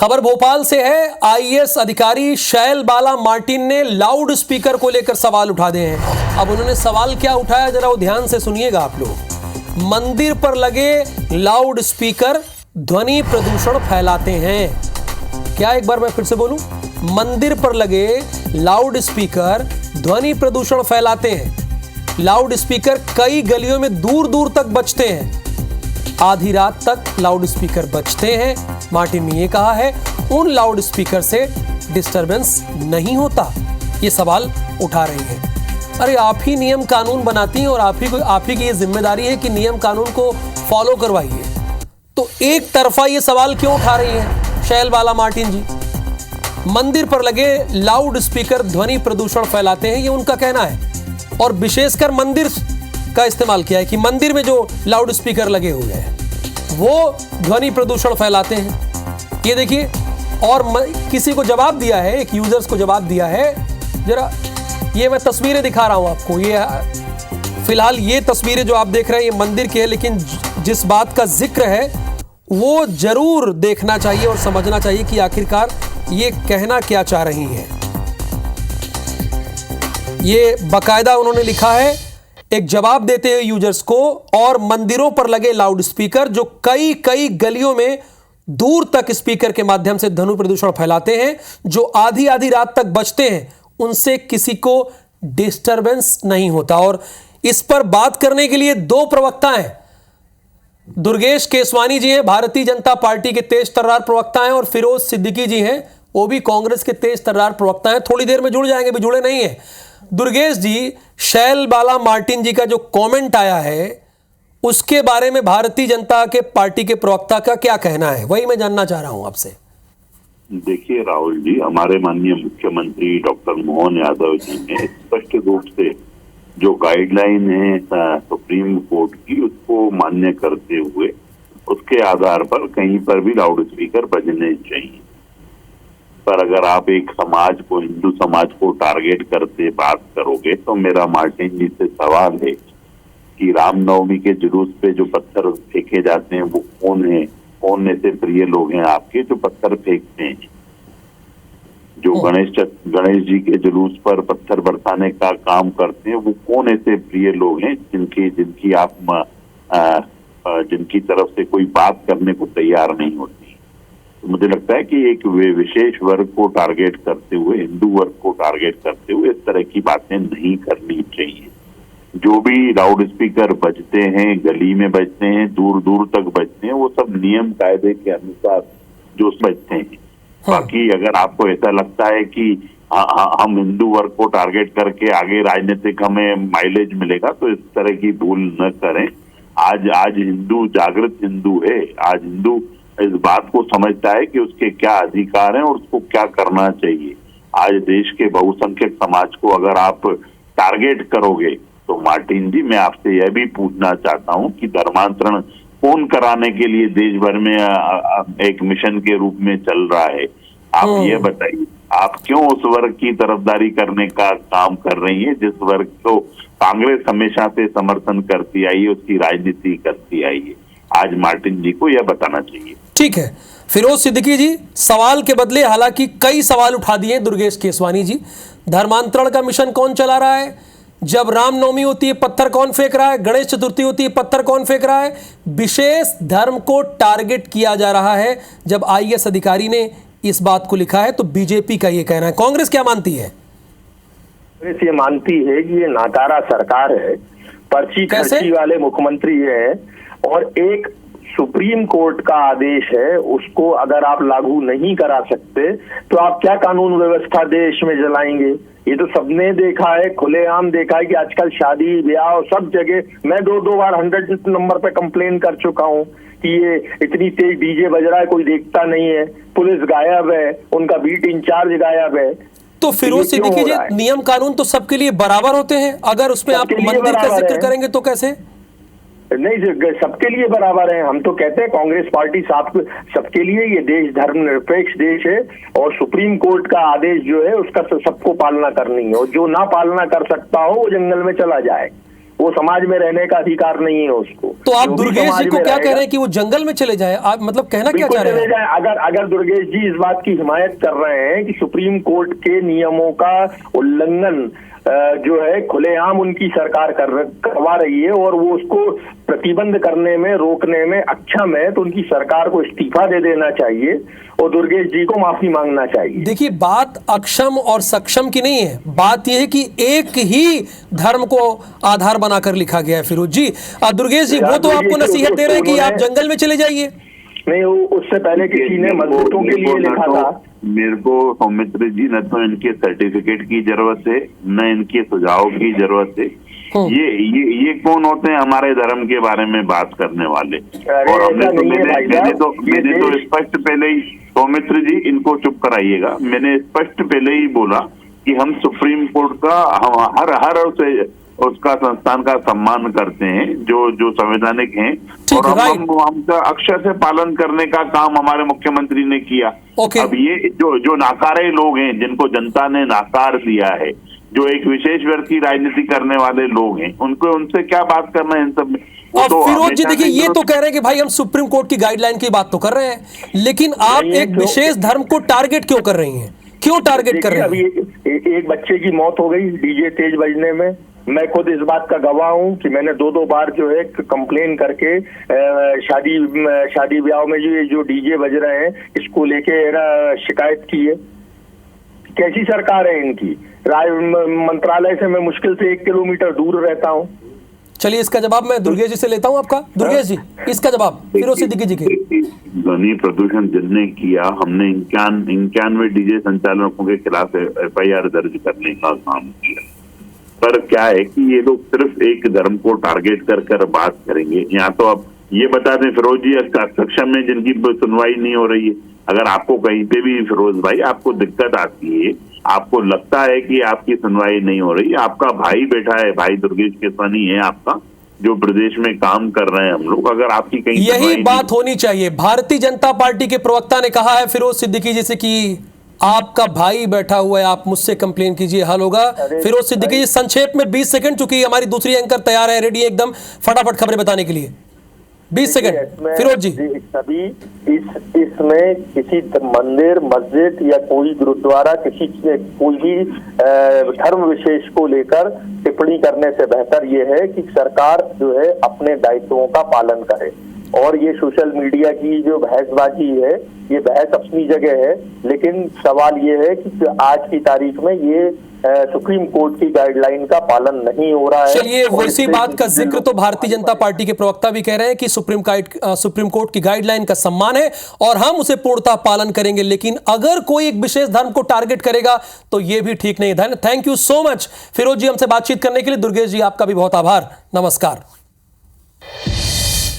खबर भोपाल से है। आईएएस अधिकारी शैल बाला मार्टिन ने लाउड स्पीकर को लेकर सवाल उठा दिए हैं। अब उन्होंने सवाल क्या उठाया, जरा वो ध्यान से सुनिएगा आप लोग। मंदिर पर लगे लाउड स्पीकर ध्वनि प्रदूषण फैलाते हैं। क्या, एक बार मैं फिर से बोलूं? मंदिर पर लगे लाउड स्पीकर ध्वनि प्रदूषण फैलाते हैं। लाउड स्पीकर कई गलियों में दूर दूर तक बजते हैं। आधी रात तक लाउड स्पीकर बजते हैं। मार्टिन ने यह कहा है उन लाउड स्पीकर से डिस्टरबेंस नहीं होता। ये सवाल उठा रही हैं। अरे आप ही नियम कानून बनाती हैं और आप ही की ये जिम्मेदारी है कि नियम कानून को फॉलो करवाइए। तो एक तरफा ये सवाल क्यों उठा रही है शैल बाला मार्टिन जी? मंदिर पर लगे लाउड स्पीकर ध्वनि प्रदूषण फैलाते हैं, ये उनका कहना है। और विशेषकर मंदिर का इस्तेमाल किया है कि मंदिर में जो लाउड स्पीकर लगे हुए हैं वो ध्वनि प्रदूषण फैलाते हैं। ये देखिए, और किसी को जवाब दिया है, एक यूजर्स को जवाब दिया है। जरा ये मैं तस्वीरें दिखा रहा हूं आपको। ये फिलहाल ये तस्वीरें जो आप देख रहे हैं ये मंदिर की है, लेकिन जिस बात का जिक्र है वो जरूर देखना चाहिए और समझना चाहिए कि आखिरकार ये कहना क्या चाह रही हैं। ये बाकायदा उन्होंने लिखा है एक जवाब देते हुए यूजर्स को। और मंदिरों पर लगे लाउड स्पीकर जो कई कई गलियों में दूर तक स्पीकर के माध्यम से ध्वनि प्रदूषण फैलाते हैं, जो आधी आधी रात तक बजते हैं, उनसे किसी को डिस्टरबेंस नहीं होता। और इस पर बात करने के लिए दो प्रवक्ता हैं। दुर्गेश केसवानी जी हैं, भारतीय जनता पार्टी के तेज तर्रार प्रवक्ता हैं, और फिरोज सिद्दीकी जी हैं, वो भी कांग्रेस के तेज तर्रार प्रवक्ता हैं। थोड़ी देर में जुड़ जाएंगे, भी जुड़े नहीं हैं। दुर्गेश जी, शैल बाला मार्टिन जी का जो कमेंट आया है उसके बारे में भारतीय जनता के पार्टी के प्रवक्ता का क्या कहना है, वही मैं जानना चाह रहा हूं आपसे। देखिए राहुल जी, हमारे माननीय मुख्यमंत्री डॉक्टर मोहन यादव जी ने स्पष्ट रूप से जो गाइडलाइन है सुप्रीम कोर्ट की उसको मान्य करते हुए उसके आधार पर कहीं पर भी लाउड स्पीकर बजने चाहिए। पर अगर आप एक समाज को, हिंदू समाज को टारगेट करते बात करोगे तो मेरा मार्टिन जी से सवाल है कि रामनवमी के जुलूस पे जो पत्थर फेंके जाते हैं वो कौन है? कौन ऐसे प्रिय लोग हैं आपके जो पत्थर फेंकते हैं? जो गणेश जी के जुलूस पर पत्थर बरसाने का काम करते हैं वो कौन ऐसे प्रिय लोग हैं जिनकी आप जिनकी तरफ से कोई बात करने को तैयार नहीं होती? तो मुझे लगता है कि एक विशेष वर्ग को टारगेट करते हुए, हिंदू वर्ग को टारगेट करते हुए इस तरह की बातें नहीं करनी चाहिए। जो भी लाउड स्पीकर बजते हैं, गली में बजते हैं, दूर दूर तक बजते हैं, वो सब नियम कायदे के अनुसार जो बजते हैं। बाकी अगर आपको ऐसा लगता है कि हम हिंदू वर्ग को टारगेट करके आगे राजनीतिक हमें माइलेज मिलेगा, तो इस तरह की भूल न करें। आज हिंदू जागृत हिंदू है। आज हिंदू इस बात को समझता है कि उसके क्या अधिकार हैं और उसको क्या करना चाहिए। आज देश के बहुसंख्यक समाज को अगर आप टारगेट करोगे तो मार्टिन जी, मैं आपसे यह भी पूछना चाहता हूं कि धर्मांतरण कौन कराने के लिए देश भर में एक मिशन के रूप में चल रहा है? आप ये बताइए, आप क्यों उस वर्ग की तरफदारी करने का काम कर रही है जिस वर्ग को कांग्रेस हमेशा से समर्थन करती आई है, उसकी राजनीति करती आई है? आज मार्टिन जी को यह बताना चाहिए। ठीक है फिरोज सिद्दीकी जी, सवाल के बदले हालांकि कई सवाल उठा दिए दुर्गेश केसवानी जी। धर्मांतरण का मिशन कौन चला रहा है? जब रामनवमी होती है पत्थर कौन फेंक रहा है? गणेश चतुर्थी होती है पत्थर कौन फेंक रहा है? विशेष धर्म को टारगेट किया जा रहा है। जब आईएएस अधिकारी ने इस बात को लिखा है तो बीजेपी का ये कहना है। कांग्रेस क्या मानती है? कांग्रेस ये मानती है कि ये नाकारा सरकार है, पर्ची खर्ची वाले मुख्यमंत्री है, और एक सुप्रीम कोर्ट का आदेश है, उसको अगर आप लागू नहीं करा सकते तो आप क्या कानून व्यवस्था देश में चलाएंगे? ये तो सबने देखा है, खुलेआम देखा है कि आजकल शादी ब्याह और सब जगह मैं दो बार 100 नंबर पे कंप्लेन कर चुका हूँ कि ये इतनी तेज डीजे बज रहा है, कोई देखता नहीं है, पुलिस गायब है, उनका बीट इंचार्ज गायब है। तो फिरोज सिद्दीकी जी, नियम कानून तो सबके लिए बराबर होते हैं, अगर उसमें आप मंदिर का जिक्र करेंगे तो कैसे? नहीं, सबके लिए बराबर है। हम तो कहते हैं कांग्रेस पार्टी सबके लिए, ये देश धर्मनिरपेक्ष देश है और सुप्रीम कोर्ट का आदेश जो है उसका सबको पालना करनी है, और जो ना पालना कर सकता हो वो जंगल में चला जाए। वो समाज में रहने का अधिकार नहीं है उसको। तो आप दुर्गेश जी को क्या कह रहे हैं कि वो जंगल में चले जाए? आप मतलब कहना क्या चाह रहे हैं? अगर दुर्गेश जी इस बात की हिमायत कर रहे हैं कि सुप्रीम कोर्ट के नियमों का उल्लंघन जो है खुलेआम उनकी सरकार करवा रही है और वो उसको प्रतिबंध करने में, रोकने में अक्षम है, तो उनकी सरकार को इस्तीफा दे देना चाहिए और दुर्गेश जी को माफी मांगना चाहिए। देखिए, बात अक्षम और सक्षम की नहीं है, बात यह है कि एक ही धर्म को आधार बनाकर लिखा गया है। फिरोज जी, दुर्गेश जी वो तो आपको नसीहत दे रहे हैं कि आप जंगल में चले जाइए। नहीं, उससे पहले किसी ने मजदूरों के लिए लिखा था। मेरे को सौमित्र जी, न तो इनके सर्टिफिकेट की जरूरत है, न इनके सुझाव की जरूरत है। ये कौन होते हैं हमारे धर्म के बारे में बात करने वाले? और मैंने तो स्पष्ट पहले ही, सौमित्र जी इनको चुप कराइएगा, मैंने स्पष्ट पहले ही बोला कि हम सुप्रीम कोर्ट का हर उसका संस्थान का सम्मान करते हैं जो संवैधानिक हैं, और हमका अक्षर से पालन करने का काम हमारे मुख्यमंत्री ने किया। अब ये जो नाकारे लोग हैं, जिनको जनता ने नाकार दिया है, जो एक विशेष वर्ग की राजनीति करने वाले लोग हैं, उनसे क्या बात करना है इन सब में? तो फिरोज जी देखिए, ये तो कह रहे हैं कि भाई हम सुप्रीम कोर्ट की गाइडलाइन की बात तो कर रहे हैं, लेकिन आप एक विशेष धर्म को टारगेट क्यों कर रही हैं? क्यों टारगेट कर रहे हैं? अभी एक बच्चे की मौत हो गई डीजे तेज बजने में। मैं खुद इस बात का गवाह हूँ कि मैंने दो बार जो है कंप्लेन करके शादी ब्याह में जो डीजे बज रहे हैं इसको लेके शिकायत की है। कैसी सरकार है इनकी? मंत्रालय से मैं मुश्किल से 1 किलोमीटर दूर रहता हूँ। चलिए, इसका जवाब मैं दुर्गेश जी से लेता हूँ आपका। दुर्गेश जी, इसका जवाब फिरोज सिद्दीकी जी के। ध्वनि प्रदूषण जिनने किया, हमने 91 डीजे संचालकों के खिलाफ FIR दर्ज करने का काम किया। पर क्या है कि ये लोग सिर्फ एक धर्म को टारगेट कर बात करेंगे। यहाँ तो अब ये बता दें फिरोज जी, सक्षम में जिनकी सुनवाई नहीं हो रही है, अगर आपको कहीं पे भी फिरोज भाई आपको दिक्कत आती है, आपको लगता है कि आपकी सुनवाई नहीं हो रही, आपका भाई बैठा है, भाई दुर्गेश केसवानी है आपका, जो प्रदेश में काम कर रहे हैं हम लोग, अगर आपकी कहीं यही बात होनी चाहिए। भारतीय जनता पार्टी के प्रवक्ता ने कहा है फिरोज सिद्दीकी जी से कि आपका भाई बैठा हुआ है, आप मुझसे कंप्लेन कीजिए, हल होगा। फिरोज सिद्दीकी जी, संक्षेप में 20 सेकंड, चूंकि हमारी दूसरी एंकर तैयार है, रेडी है एकदम फटाफट खबरें बताने के लिए। 20 सेकंड फिरोज जी। सभी इसमें किसी मंदिर, मस्जिद या कोई गुरुद्वारा, कोई भी धर्म विशेष को लेकर टिप्पणी करने से बेहतर ये है कि सरकार जो है अपने दायित्वों का पालन करे। और ये सोशल मीडिया की जो बहसबाजी है, ये बहस अपनी जगह है, लेकिन सवाल ये है कि आज की तारीख में ये सुप्रीम कोर्ट की गाइडलाइन का पालन नहीं हो रहा है। चलिए, उसी बात का जिक्र तो भारतीय जनता पार्टी के प्रवक्ता भी कह रहे हैं कि सुप्रीम कोर्ट की गाइडलाइन का सम्मान है और हम उसे पूर्णतः पालन करेंगे, लेकिन अगर कोई एक विशेष धर्म को टारगेट करेगा तो यह भी ठीक नहीं है। Thank you so much Firoz ji हमसे बातचीत करने के लिए। दुर्गेश जी, आपका भी बहुत आभार। नमस्कार।